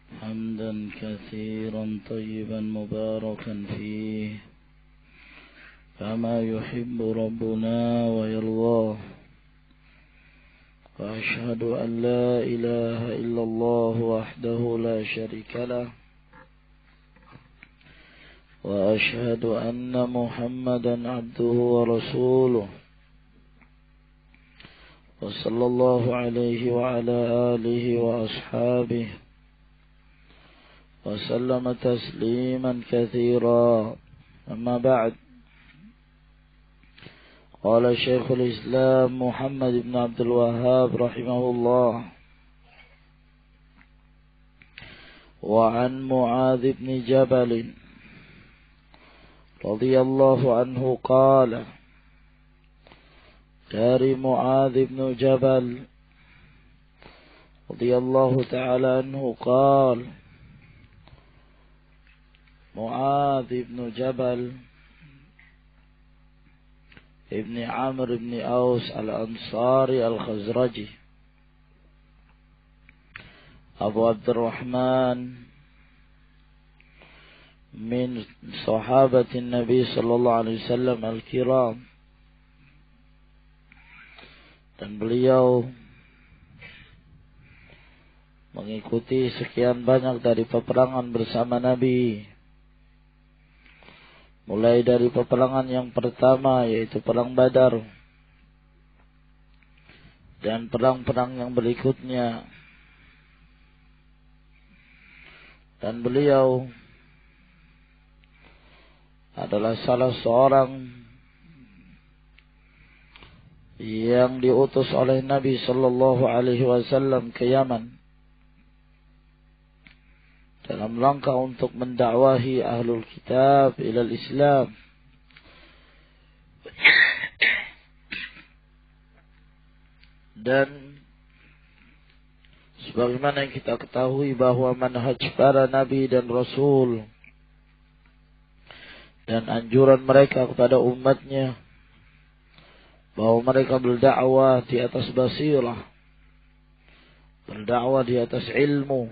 حمدا كثيرا طيبا مباركا فيه كما يحب ربنا ويرضاه. وأشهد أن لا إله إلا الله وحده لا شريك له، وأشهد أن محمدا عبده ورسوله، وصلى الله عليه وعلى آله وأصحابه وسلم تسليما كثيرا. أما بعد، قال شيخ الإسلام محمد بن عبد الوهاب رحمه الله: وعن معاذ بن جبل رضي الله عنه قال: dari Mu'adz bin Jabal radhiyallahu ta'ala anhu qala, Mu'adz bin Jabal ibn Amr ibn Aus al-Ansari al-Khazraji, Abu Abdurrahman min sahabatin Nabi sallallahu alaihi wasallam al-kiram, dan beliau mengikuti sekian banyak dari peperangan bersama Nabi, mulai dari peperangan yang pertama yaitu perang Badar, dan perang-perang yang berikutnya. Dan beliau adalah salah seorang yang diutus oleh Nabi sallallahu alaihi wasallam ke Yaman dalam rangka untuk mendakwahi ahlul kitab ilal Islam. Dan sebagaimana yang kita ketahui bahwa manhaj para nabi dan rasul dan anjuran mereka kepada umatnya bahwa mereka berdakwah di atas basirah, berdakwah di atas ilmu.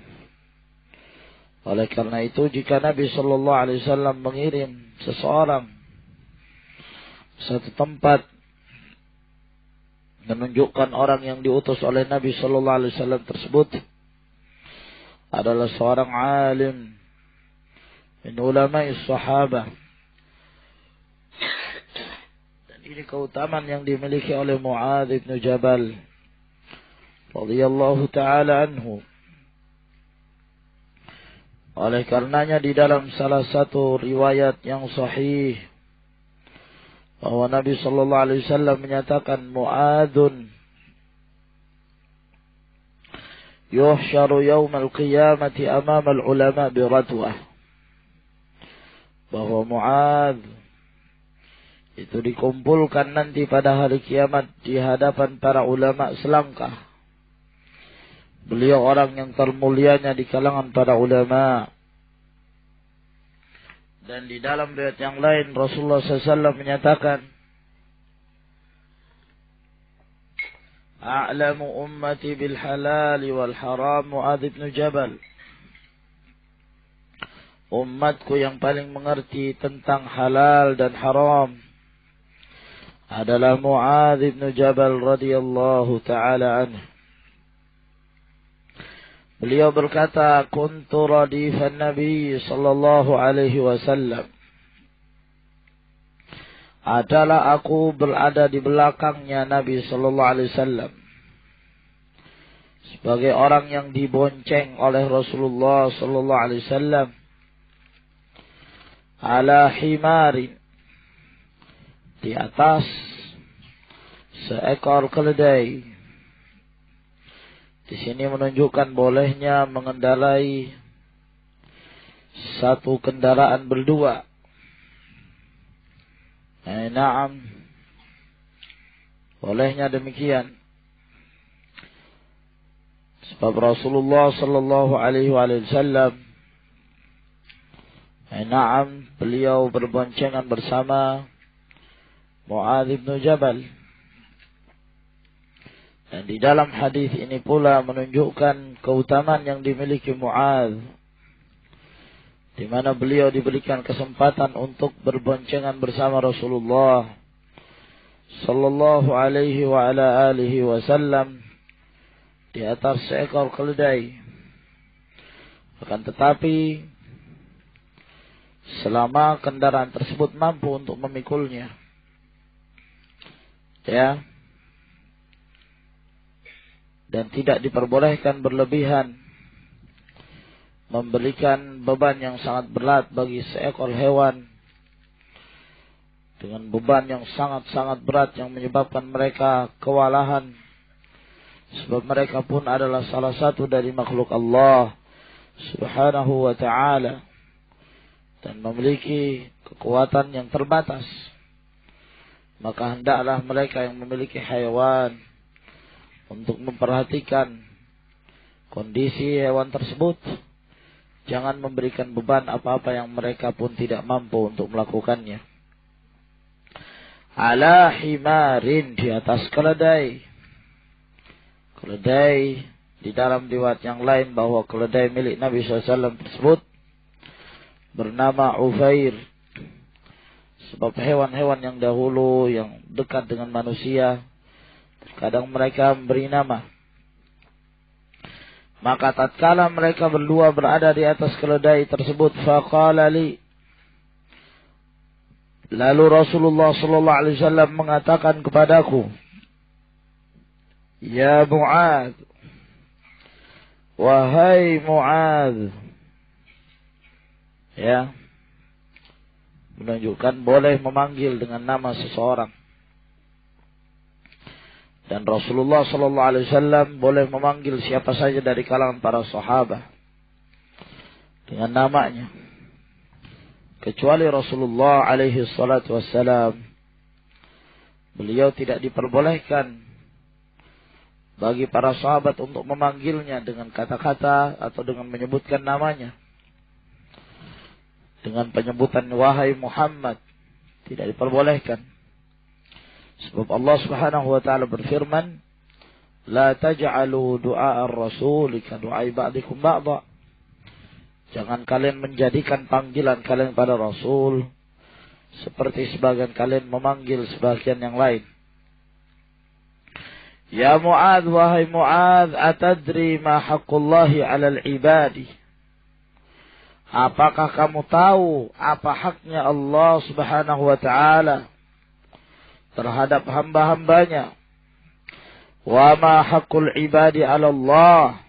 Oleh karena itu, jika Nabi sallallahu alaihi wasallam mengirim seseorang satu tempat, menunjukkan orang yang diutus oleh Nabi sallallahu alaihi wasallam tersebut adalah seorang alim min ulama'is sahabah. Ini keutamaan yang dimiliki oleh Mu'adz bin Jabal radhiyallahu ta'ala anhu. Oleh karenanya di dalam salah satu riwayat yang sahih bahwa Nabi sallallahu alaihi wasallam menyatakan, Mu'adzun yuhsyaru yaumal qiyamati amamal ulama biradwah, bahwa Mu'adz itu dikumpulkan nanti pada hari kiamat di hadapan para ulama selangkah. Beliau orang yang termulianya di kalangan para ulama. Dan di dalam riwayat yang lain Rasulullah SAW menyatakan, A'lamu ummati bil halal wal haram Mu'adz bin Jabal. Umatku yang paling mengerti tentang halal dan haram adalah Mu'adz bin Jabal radhiyallahu ta'ala anhu. Beliau berkata, kuntu radifan Nabi sallallahu alaihi wasallam. Adalah aku berada di belakangnya Nabi sallallahu alaihi wasallam sebagai orang yang dibonceng oleh Rasulullah sallallahu alaihi wasallam ala himarin, di atas seekor keledai. Di sini menunjukkan bolehnya mengendarai satu kendaraan berdua. Naam, bolehnya demikian. Sebab Rasulullah sallallahu alaihi wasallam, naam, beliau berboncengan bersama Mu'adz bin Jabal Dan di dalam hadis ini pula menunjukkan keutamaan yang dimiliki Mu'adz, di mana beliau diberikan kesempatan untuk berboncengan bersama Rasulullah sallallahu alaihi wa ala alihi wasallam di atas seekor keledai. Akan tetapi selama kendaraan tersebut mampu untuk memikulnya, ya, dan tidak diperbolehkan berlebihan memberikan beban yang sangat berat bagi seekor hewan dengan beban yang sangat-sangat berat yang menyebabkan mereka kewalahan, sebab mereka pun adalah salah satu dari makhluk Allah subhanahu wa ta'ala dan memiliki kekuatan yang terbatas. Maka hendaklah mereka yang memiliki hewan untuk memperhatikan kondisi hewan tersebut, jangan memberikan beban apa-apa yang mereka pun tidak mampu untuk melakukannya. Ala himarin, di atas keledai. Keledai, di dalam riwayat yang lain bahwa keledai milik Nabi SAW tersebut bernama Ufair. Sebab hewan-hewan yang dahulu yang dekat dengan manusia, kadang mereka memberi nama. Maka tatkala mereka berdua berada di atas keledai tersebut, faqala li, lalu Rasulullah sallallahu alaihi wasallam mengatakan kepadaku, ya Mu'adz, wahai Mu'adz, ya, menunjukkan boleh memanggil dengan nama seseorang. Dan Rasulullah sallallahu alaihi wasallam boleh memanggil siapa saja dari kalangan para sahabat dengan namanya, kecuali Rasulullah alaihi salatu wassalam. Beliau tidak diperbolehkan bagi para sahabat untuk memanggilnya dengan kata-kata atau dengan menyebutkan namanya, dengan penyebutan wahai Muhammad, tidak diperbolehkan. Sebab Allah subhanahu wa ta'ala berfirman, la taj'alu du'a ar-rasul ka du'ai ba'dikum ba'da. Jangan kalian menjadikan panggilan kalian pada Rasul seperti sebagian kalian memanggil sebagian yang lain. Ya Mu'adz, wahai Mu'adz, atadri ma haqqullahi 'alal ibadi? Apakah kamu tahu apa haknya Allah subhanahu wa ta'ala terhadap hamba-hambanya? Wa ma haqqul ibadi 'ala Allah,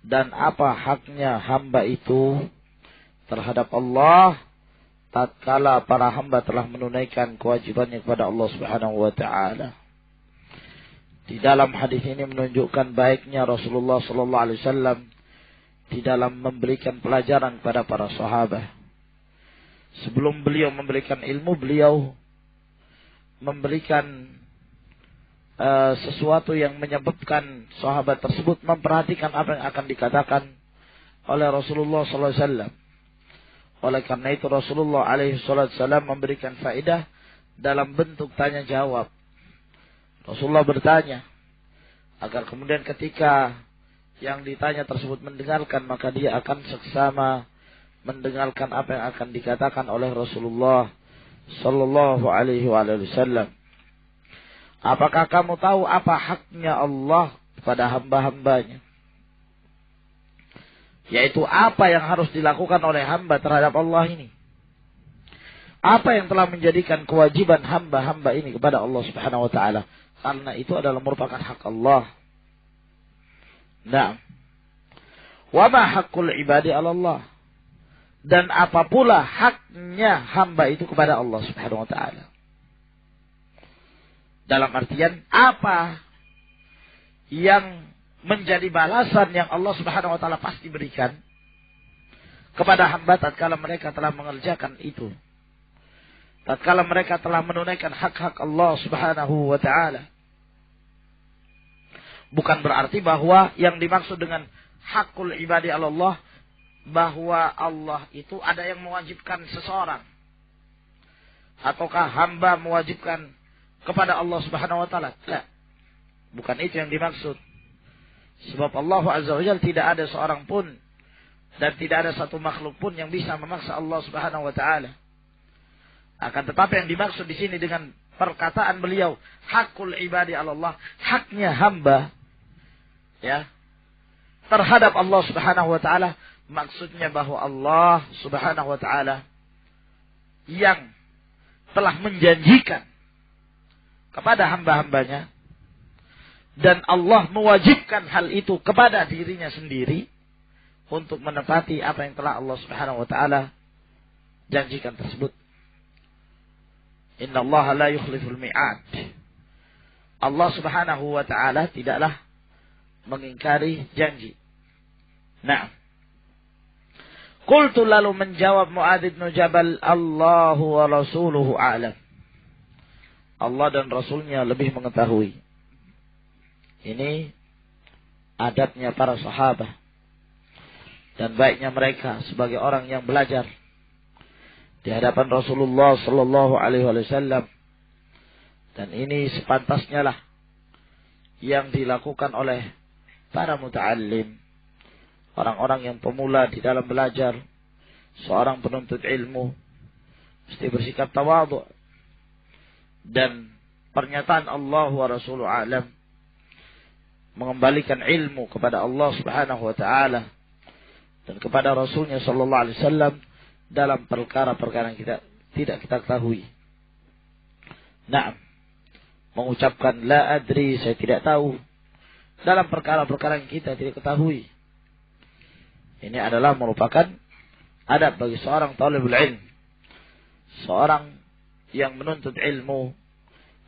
dan apa haknya hamba itu terhadap Allah tatkala para hamba telah menunaikan kewajibannya kepada Allah Subhanahu wa taala. Di dalam hadis ini menunjukkan baiknya Rasulullah sallallahu alaihi wasallam di dalam memberikan pelajaran kepada para sahabat. Sebelum beliau memberikan ilmu, beliau memberikan sesuatu yang menyebabkan sahabat tersebut memperhatikan apa yang akan dikatakan oleh Rasulullah sallallahu alaihi wasallam. Oleh karena itu Rasulullah alaihi wasallam memberikan faedah dalam bentuk tanya jawab. Rasulullah bertanya agar kemudian ketika yang ditanya tersebut mendengarkan, maka dia akan seksama mendengarkan apa yang akan dikatakan oleh Rasulullah sallallahu alaihi wasallam. Apakah kamu tahu apa haknya Allah kepada hamba-hambanya? Yaitu apa yang harus dilakukan oleh hamba terhadap Allah ini. Apa yang telah menjadikan kewajiban hamba-hamba ini kepada Allah Subhanahu wa taala. Karena itu adalah merupakan hak Allah. Nah, wa ma haqqul ibadi 'ala Allah? Dan apa pula haknya hamba itu kepada Allah Subhanahu wa taala? Dalam artian apa yang menjadi balasan yang Allah Subhanahu wa taala pasti berikan kepada hamba tatkala mereka telah mengerjakan itu. Tatkala mereka telah menunaikan hak-hak Allah Subhanahu wa taala. Bukan berarti bahwa yang dimaksud dengan hakul ibadi Allah bahwa Allah itu ada yang mewajibkan seseorang. Ataukah hamba mewajibkan kepada Allah Subhanahu wa taala? Tidak. Bukan itu yang dimaksud. Sebab Allah Azza wa Jalla tidak ada seorang pun dan tidak ada satu makhluk pun yang bisa memaksa Allah Subhanahu wa taala. Akan tetapi yang dimaksud di sini dengan perkataan beliau, hakul ibadi 'ala Allah, haknya hamba ya terhadap Allah Subhanahu wa taala, maksudnya bahwa Allah Subhanahu wa taala yang telah menjanjikan kepada hamba-hambanya dan Allah mewajibkan hal itu kepada dirinya sendiri untuk menepati apa yang telah Allah Subhanahu wa taala janjikan tersebut. Inna Allah la yukhliful mi'ad. Allah Subhanahu wa taala tidaklah mengingkari janji. Nah, qultu, lalu menjawab Mu'adz bin Jabal, Allahu wa rasuluhu a'lam. Allah dan Rasulnya lebih mengetahui. Ini adabnya para sahabat dan baiknya mereka sebagai orang yang belajar di hadapan Rasulullah sallallahu alaihi wasallam. Dan ini sepantasnya lah yang dilakukan oleh para muta'allim, orang-orang yang pemula di dalam belajar. Seorang penuntut ilmu mesti bersikap tawadhu dan pernyataan Allah wa Rasuluhu a'lam, mengembalikan ilmu kepada Allah Subhanahu wa taala dan kepada Rasulnya sallallahu alaihi wasallam dalam perkara-perkara yang tidak kita ketahui. Naam, mengucapkan la adri, saya tidak tahu, dalam perkara-perkara yang kita tidak ketahui. Ini adalah merupakan adab bagi seorang talibul ilm. Seorang yang menuntut ilmu,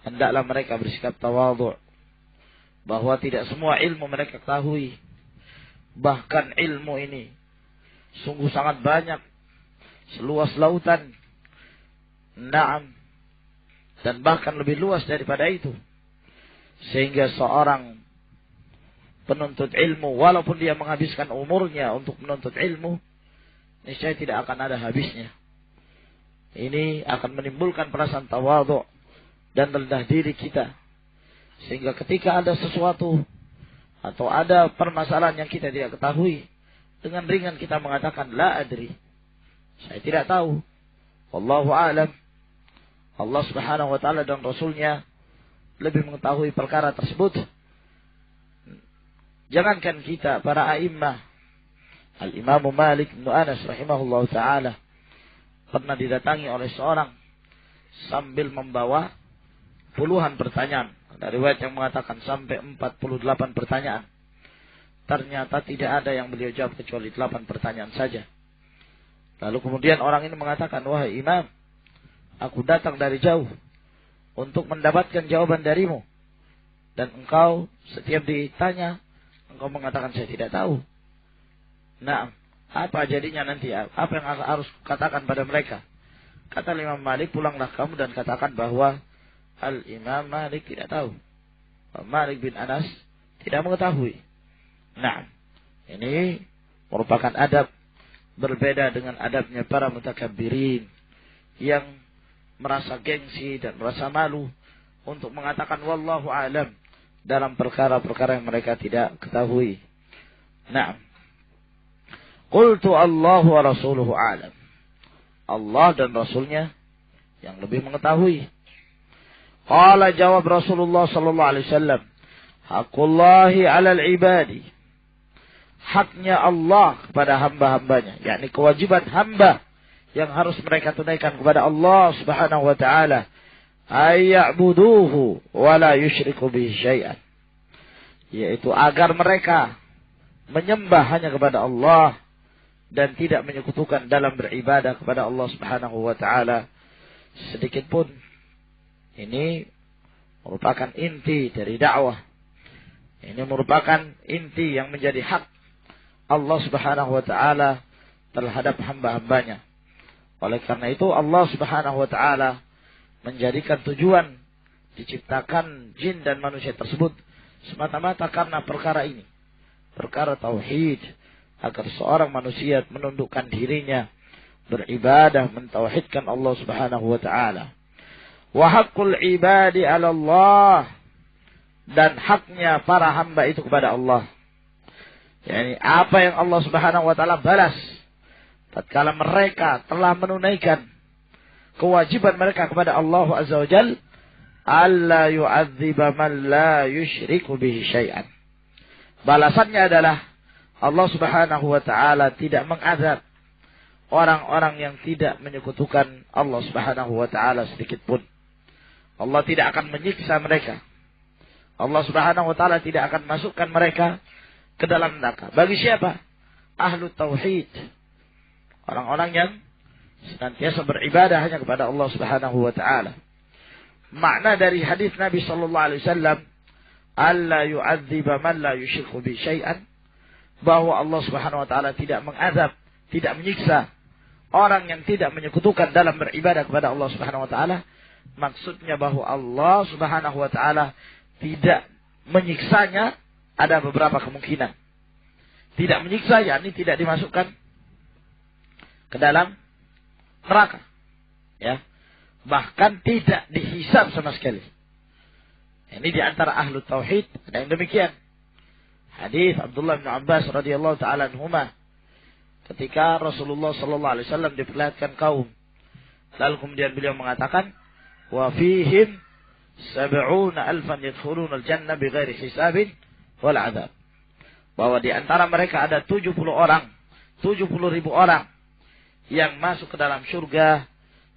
hendaklah mereka bersikap tawadhu, bahwa tidak semua ilmu mereka ketahui. Bahkan ilmu ini sungguh sangat banyak, seluas lautan. Naam, dan bahkan lebih luas daripada itu. Sehingga seorang penuntut ilmu, walaupun dia menghabiskan umurnya untuk menuntut ilmu, niscaya tidak akan ada habisnya. Ini akan menimbulkan perasaan tawadhu dan rendah diri kita. Sehingga ketika ada sesuatu atau ada permasalahan yang kita tidak ketahui, dengan ringan kita mengatakan la adri, saya tidak tahu. Wallahu a'lam. Allah Subhanahu wa taala dan Rasulnya lebih mengetahui perkara tersebut. Jangankan kita, para a'immah, Al-Imam Malik bin Anas rahimahullah ta'ala pernah didatangi oleh seorang sambil membawa puluhan pertanyaan. Ada riwayat yang mengatakan sampai 48 pertanyaan. Ternyata tidak ada yang beliau jawab kecuali 8 pertanyaan saja. Lalu kemudian orang ini mengatakan, wahai imam, aku datang dari jauh untuk mendapatkan jawaban darimu. Dan engkau setiap ditanya, engkau mengatakan saya tidak tahu. Nah, apa jadinya nanti? Apa yang harus katakan pada mereka? Kata Imam Malik, pulanglah kamu dan katakan bahwa Al-Imam Malik tidak tahu. Malik bin Anas tidak mengetahui. Nah, ini merupakan adab berbeda dengan adabnya para mutakabbirin yang merasa gengsi dan merasa malu untuk mengatakan wallahu a'lam dalam perkara-perkara yang mereka tidak ketahui. Nah, qultu Allah wa rasuluhu a'lam. Allah dan Rasulnya yang lebih mengetahui. Qala, jawab Rasulullah sallallahu alaihi wasallam, haqqullahi 'alal ibadi. Haknya Allah kepada hamba-hambanya, yakni kewajiban hamba yang harus mereka tunaikan kepada Allah Subhanahu wa taala, ayya'buduhu wa la yusyriku bihi syai'an, yaitu agar mereka menyembah hanya kepada Allah dan tidak menyekutukan dalam beribadah kepada Allah Subhanahu wa taala sedikit pun. Ini merupakan inti dari dakwah. Ini merupakan inti yang menjadi hak Allah Subhanahu wa taala terhadap hamba-hambanya. Oleh karena itu Allah Subhanahu wa taala menjadikan tujuan diciptakan jin dan manusia tersebut semata-mata karena perkara ini, perkara tauhid, agar seorang manusia menundukkan dirinya, beribadah, mentauhidkan Allah Subhanahu wa taala. Wa haqqul ibadi 'ala Allah, dan haknya para hamba itu kepada Allah. Yani apa yang Allah Subhanahu wa taala balas tatkala mereka telah menunaikan kewajiban mereka kepada Allah Azza wa Jalla, alla yu'adziba man la yusyriku bihi syai'an. Balasannya adalah Allah Subhanahu wa taala tidak mengazab orang-orang yang tidak menyekutukan Allah Subhanahu wa taala sedikit pun. Allah tidak akan menyiksa mereka. Allah Subhanahu wa taala tidak akan masukkan mereka ke dalam neraka. Bagi siapa? Ahlu tauhid. Orang-orang yang senantiasa beribadah hanya kepada Allah Subhanahu wa taala. Makna dari hadis Nabi sallallahu alaihi wasallam, alla yu'adziba man la yusyriku bi syai'an, bahwa Allah Subhanahu wa taala tidak mengazab, tidak menyiksa orang yang tidak menyekutukan dalam beribadah kepada Allah Subhanahu wa taala. Maksudnya bahwa Allah Subhanahu wa taala tidak menyiksanya, ada beberapa kemungkinan. Tidak menyiksa, yakni tidak dimasukkan ke dalam neraka. Ya. Bahkan tidak dihisab sama sekali. Ini di antara ahlu tauhid ada yang demikian. Hadis Abdullah bin Abbas radhiyallahu taala anhuma, ketika Rasulullah sallallahu alaihi wasallam diperlihatkan kaum, lalu kemudian beliau mengatakan, wa fihim 70,000 yadkhuluna al-jannah bighairi hisabin wal adzab. Bahwa di antara mereka ada 70 ribu orang yang masuk ke dalam surga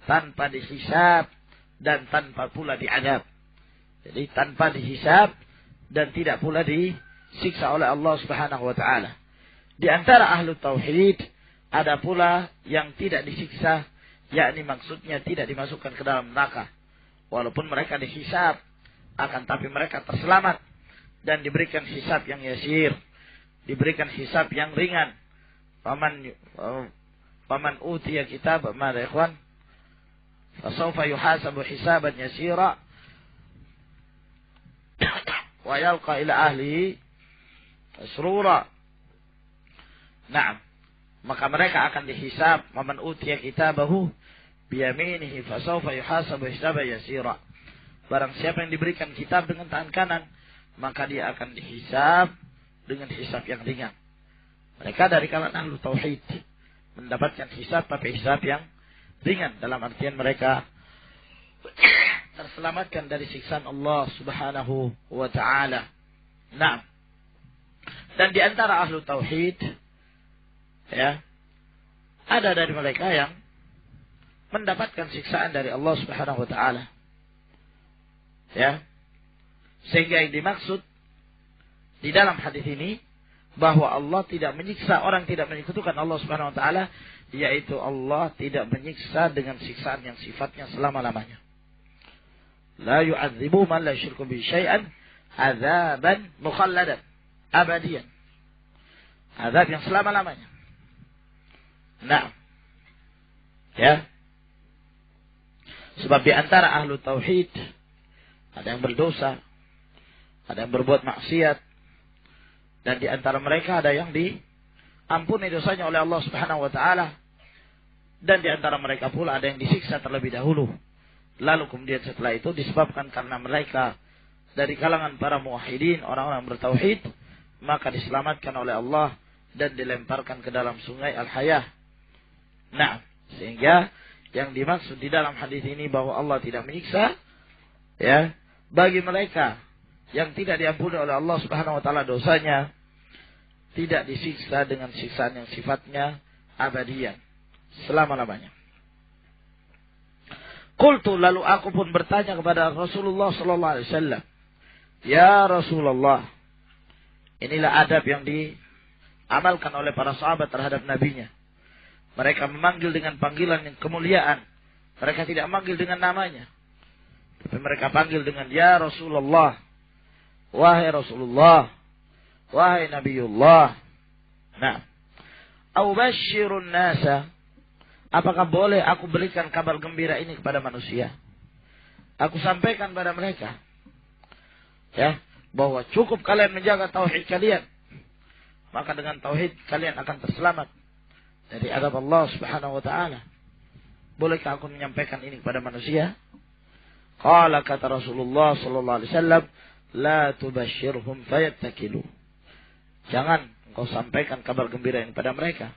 tanpa dihisab dan tanpa pula diazab. Jadi tanpa dihisab dan tidak pula disiksa oleh Allah Subhanahu wa taala. Di antara ahlu tauhid ada pula yang tidak disiksa, yakni maksudnya tidak dimasukkan ke dalam neraka. Walaupun mereka dihisab, akan tapi mereka terselamat dan diberikan hisab yang yasir, diberikan hisab yang ringan. Faman utiya kitab mada ikhwan fasawfa yuhasabu hisaban yasira wa yalqa ila ahlihi masrura. Naam, maka mereka akan dihisab. Faman utiya kitabahu biyaminihi fasawfa yuhasabu hisaban yasira. Barang siapa yang diberikan kitab dengan tangan kanan, maka dia akan dihisab dengan hisab yang ringan. Mereka dari kalangan ahlu tauhid mendapatkan hisab tapi hisab yang ringan, dalam artian mereka terselamatkan dari siksaan Allah Subhanahu wa taala. Nah, dan di antara ahlu tauhid, ya, ada dari mereka yang mendapatkan siksaan dari Allah Subhanahu wa taala. Ya. Sehingga yang dimaksud di dalam hadis ini bahwa Allah tidak menyiksa orang tidak menyekutukan Allah Subhanahu wa taala, yaitu Allah tidak menyiksa dengan siksaan yang sifatnya selama-lamanya. La yu'adzibu man la yusyriku bi syai'an adzaban mukhalladan, abadiyan. Azab yang selama-lamanya. Nah. Ya. Sebab di antara ahlu tauhid ada yang berdosa, ada yang berbuat maksiat, dan di antara mereka ada yang diampuni dosanya oleh Allah Subhanahu wa taala, dan di antara mereka pula ada yang disiksa terlebih dahulu. Lalu kemudian setelah itu disebabkan karena mereka dari kalangan para muwahhidin, orang-orang bertauhid, maka diselamatkan oleh Allah dan dilemparkan ke dalam sungai Al-Hayah. Nah, sehingga yang dimaksud di dalam hadis ini bahwa Allah tidak menyiksa, ya, bagi mereka yang tidak diampuni oleh Allah Subhanahu wa taala dosanya, tidak disiksa dengan siksaan yang sifatnya abadian, selama-lamanya. Qultu, lalu aku pun bertanya kepada Rasulullah sallallahu alaihi wasallam, ya Rasulullah, inilah adab yang diamalkan oleh para sahabat terhadap nabinya. Mereka memanggil dengan panggilan yang kemuliaan. Mereka tidak memanggil dengan namanya, tapi mereka panggil dengan ya Rasulullah, wahai Rasulullah, wahai Nabiullah. Nah, Aubashirun nasa, apakah boleh aku berikan kabar gembira ini kepada manusia? Aku sampaikan pada mereka, ya, bahwa cukup kalian menjaga tauhid kalian, maka dengan tauhid kalian akan terselamat dari azab Allah Subhanahu wa taala. Bolehkah aku menyampaikan ini kepada manusia? Qala, kata Rasulullah sallallahu alaihi wasallam, la tubashshirhum fayattakilu. Jangan engkau sampaikan kabar gembira ini pada mereka.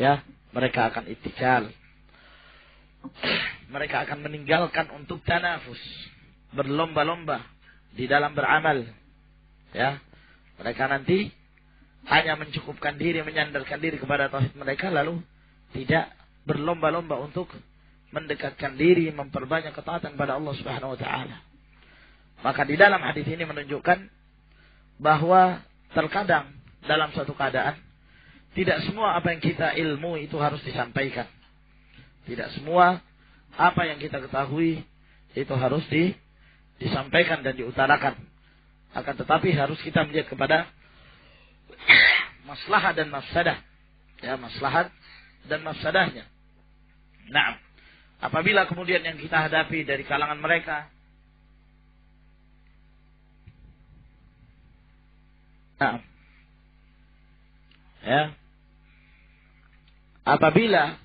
Ya, mereka akan ittikal. Mereka akan meninggalkan untuk tanafus, berlomba-lomba di dalam beramal. Ya, mereka nanti hanya mencukupkan diri, menyandarkan diri kepada tauhid mereka, lalu tidak berlomba-lomba untuk mendekatkan diri, memperbanyak ketaatan pada Allah Subhanahu wa taala. Maka di dalam hadis ini menunjukkan bahwa terkadang dalam suatu keadaan tidak semua apa yang kita ilmu itu harus disampaikan. Tidak semua apa yang kita ketahui itu harus disampaikan dan diutarakan. Akan tetapi harus kita melihat kepada maslahat dan mafsadah. Ya, maslahat dan mafsadahnya. Nah, apabila kemudian yang kita hadapi dari kalangan mereka, nah, ya, apabila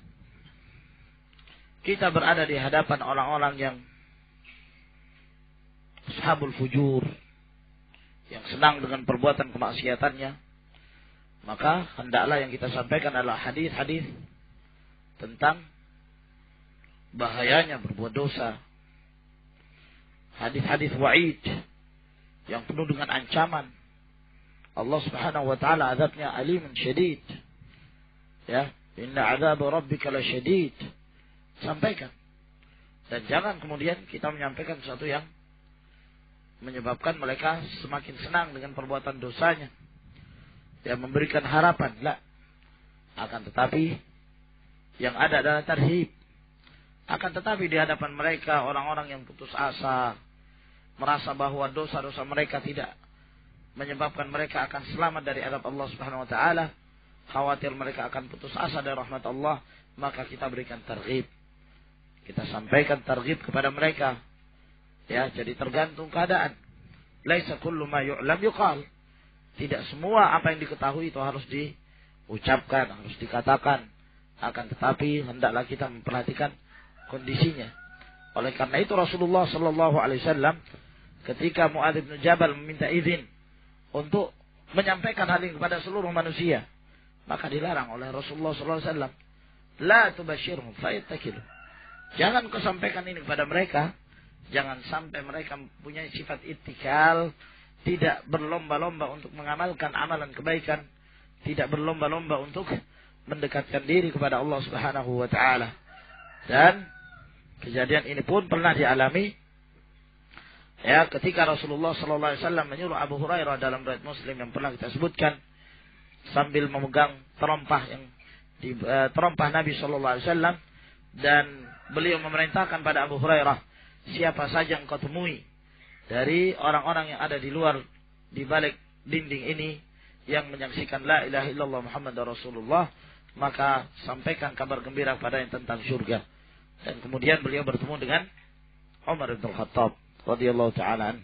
kita berada di hadapan orang-orang yang ashabul fujur, yang senang dengan perbuatan kemaksiatannya, maka hendaklah yang kita sampaikan adalah hadis-hadis tentang bahayanya berbuat dosa. Hadis-hadis wa'id yang penuh dengan ancaman. Allah Subhanahu wa taala azabnya alimun syadid. Ya, inna azab rabbika lasyadid. Sampaikan. Dan jangan kemudian kita menyampaikan sesuatu yang menyebabkan mereka semakin senang dengan perbuatan dosanya. Ya, memberikan harapan. La. Akan tetapi yang ada adalah tarhib. Akan tetapi di hadapan mereka orang-orang yang putus asa, merasa bahwa dosa-dosa mereka tidak menyebabkan mereka akan selamat dari azab Allah Subhanahu wa taala, khawatir mereka akan putus asa dari rahmat Allah, maka kita berikan targhib. Kita sampaikan targhib kepada mereka. Ya, jadi tergantung keadaan. Laisa kullu ma yu'lam yuqal. Tidak semua apa yang diketahui itu harus diucapkan, harus dikatakan. Akan tetapi hendaklah kita memperhatikan kondisinya. Oleh karena itu Rasulullah sallallahu alaihi wasallam ketika Mu'adz bin Jabal meminta izin untuk menyampaikan hal ini kepada seluruh manusia, maka dilarang oleh Rasulullah sallallahu alaihi wasallam, la tubashshirhum fayattakilu. Jangan kau sampaikan ini kepada mereka, jangan sampai mereka mempunyai sifat ittikal, tidak berlomba-lomba untuk mengamalkan amalan kebaikan, tidak berlomba-lomba untuk mendekatkan diri kepada Allah Subhanahu wa taala. Dan kejadian ini pun pernah dialami ya ketika Rasulullah sallallahu alaihi wasallam menyuruh Abu Hurairah dalam riwayat Muslim yang pernah kita sebutkan, sambil memegang terompah yang terompah Nabi sallallahu alaihi wasallam, dan beliau memerintahkan pada Abu Hurairah, siapa saja yang kau temui dari orang-orang yang ada di luar, di balik dinding ini, yang menyaksikan la ilaha illallah Muhammadar Rasulullah, maka sampaikan kabar gembira pada yang tentang surga. Dan kemudian beliau bertemu dengan Umar bin Khattab radhiyallahu ta'ala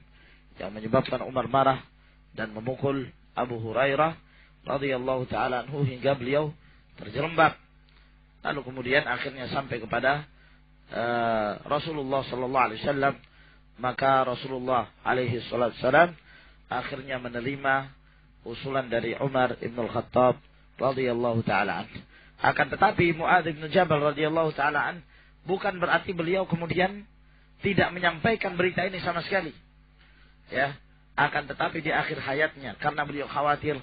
yang menyebabkan Umar marah dan memukul Abu Hurairah radhiyallahu ta'ala anhu hingga beliau terjerembab. Lalu kemudian akhirnya sampai kepada Rasulullah sallallahu alaihi wasallam, maka Rasulullah alaihi wasallam akhirnya menerima usulan dari Umar bin Khattab radhiyallahu ta'ala anhu. Akan tetapi Mu'adz bin Jabal radhiyallahu ta'ala anhu bukan berarti beliau kemudian tidak menyampaikan berita ini sama sekali. Ya, akan tetapi di akhir hayatnya, karena beliau khawatir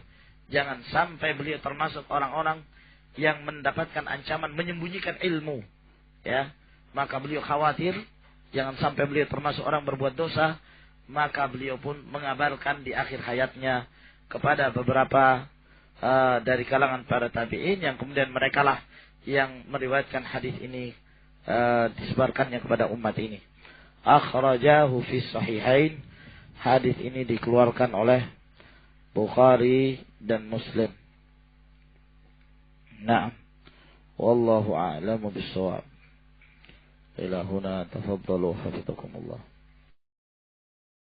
jangan sampai beliau termasuk orang-orang yang mendapatkan ancaman menyembunyikan ilmu. Ya, maka beliau khawatir jangan sampai beliau termasuk orang berbuat dosa, maka beliau pun mengabarkan di akhir hayatnya kepada beberapa dari kalangan para tabi'in yang kemudian merekalah yang meriwayatkan hadis ini, disebarkannya kepada umat ini. Akhrajahu fi sahihain. Hadis ini dikeluarkan oleh Bukhari dan Muslim. Naam. Wallahu a'lamu bis-shawab. Ila huna tafaddalu hafizakumullah.